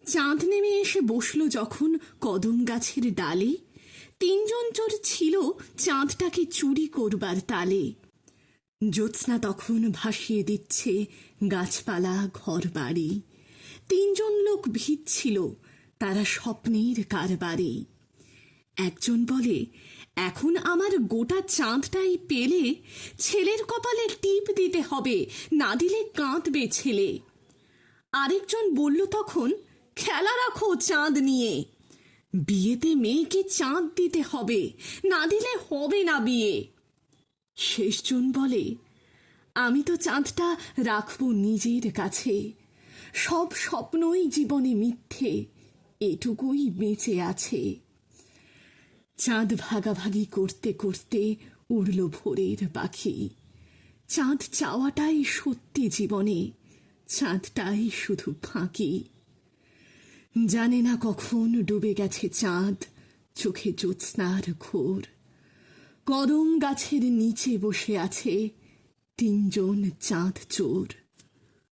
চাঁদ নেমে এসে বসল যখন কদম গাছের ডালে, তিনজন চোর ছিল চাঁদটাকে চুরি করবার তালে। জ্যোৎস্না তখন ভাসিয়ে দিচ্ছে গাছপালা ঘর বাড়ি, তিনজন লোক ভিজছিল তারা স্বপ্নের কারবারে। একজন বলে, এখন আমার গোটা চাঁদটাই পেলে ছেলের কপালে টিপ দিতে হবে, না দিলে কাঁদবে ছেলে। আরেকজন বলল তখন, খেলা রাখো চাঁদ নিয়ে, বিয়েতে মেয়েকে চাঁদ দিতে হবে, না দিলে হবে না বিয়ে। শেষজন বলে, আমি তো চাঁদটা রাখবো নিজের কাছে, সব স্বপ্নই জীবনে মিথ্যে, এটুকুই বেঁচে আছে। চাঁদ ভাগাভাগি করতে করতে উড়ল ভোরের পাখি। চাঁদ চাওয়াটাই সত্যি জীবনে, চাঁদটাই শুধু ফাঁকি। জানে না কখন ডুবে গেছে চাঁদ, চোখে জ্যোৎস্নার ঘোর। কদম গাছের নিচে বসে আছে তিনজন চাঁদ চোর।